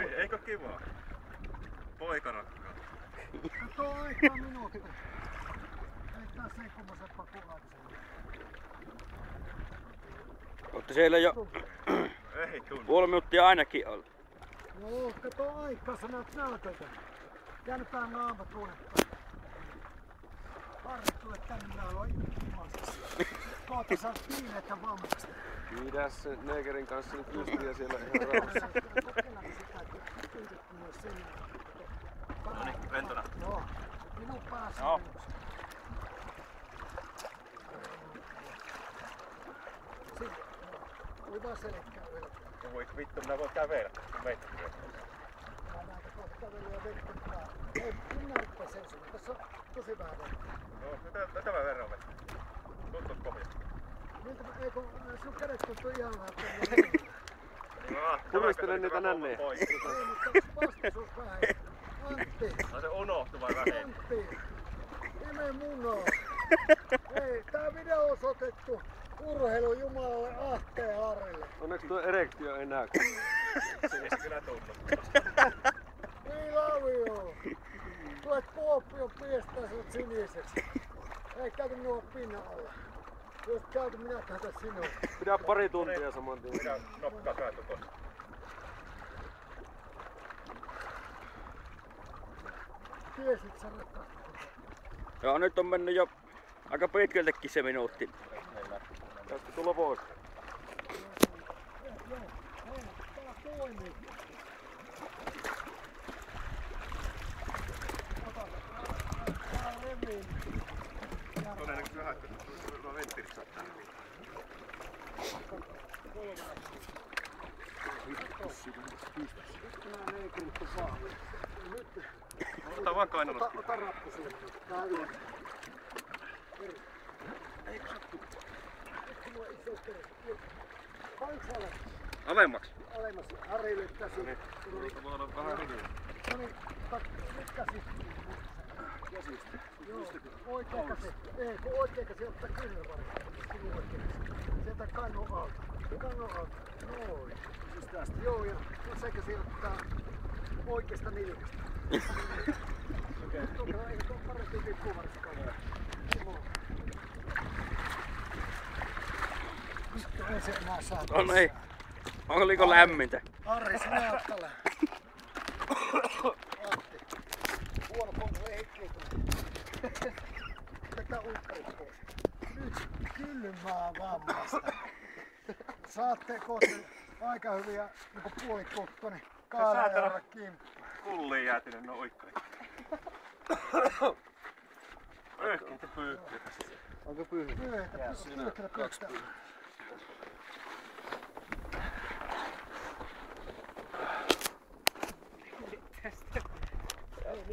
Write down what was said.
Eikö kivaa? Poika rakkaa. Tuo aikaa minuutti. Ei taas ei kummoset pakulaatisen. Olette siellä jo Ei tunnu. puoli minuuttia ainakin ollut. Joo, kato aikaa, sä näet näytöltä. Käännetään naama tuonne. Harri, tule tänne, minä aloin ilmasta. Kohta saat kiinneitä vammasta. Pidä se neekerin kanssa nyt pystyä siellä ihan rauhassa. No niin, lentona. Joo, minun paras. Joo. Sitten, tuli vaan selkkää vielä. No voi vittu, minä voin kävellä, kun meitä tulee. Mä näitä kohta kävelyä vettä. Ei, minä rupean seisomaan. Tässä on tosi vähän vettä. No, tämän verran vettä. Tuntuuko kovin? Miltä, eikö sun kädet tuntuu ihan vähän. Puristele niitä nänniä. Ei, mutta vastaisuus vähän. Antti! No se unohtui vai vähän? Antti! Ime munaa! Ei, tää video on osoitettu urheilun jumalalle Ahteen Harrille. Onneksi tuo erektio ei näy. Se ei se kyllä tunnu. We love you! Tulet Kuopioon piestää sut siniseksi. Ei käytä minua pinnan alla. Jos käytä, minä käytän sinua. Pidä pari tuntia saman tien. Minä nokkaa kääntö tossa. Tiesit sä rakkaasti. Joo, nyt on mennyt jo aika pitkältäkin se minuutti. Tästä tulla pois. Joo, tää toimii. Tää on leviin. Todennäköisesti vähän, että tuo venttiili saattaa. Ota vaan kainalosta. Ota rappu siihen. Tää on yli. Eikö sattu? Mulla iso perhe. Paljonko sä olet? Alemmaksi. Alemmas Harrille käsi. Tuolta voi olla vähän hiljaa. No niin, nyt käsi. Joo, oikea käsi. Ei, kun oikea käsi ottaa kyynärvarren. Sinun oikea käsi. Sieltä kannon alta. Kannon alta. Noin. Siis tästä. Joo, ja se käsi ottaa oikeasta nilkasta. Okei. Eikö tuo parempi tippuvarsi kannon? Vittu, ei se enää saa. No niin. Oliko lämmintä? Harri, sinä oot tällä. Antti. Huono pommu, ei heikkeytynyt. Tätä uikkarit pois. Nyt kylmää vammasta. Saatte kohta aika hyviä niinku puolikukkonen kaalajalle kimppu. Kulliin jäätinen no oikkari. Pöyhkintä pyyhkiä. Onko pyyhä? Pyyhtä. Ei,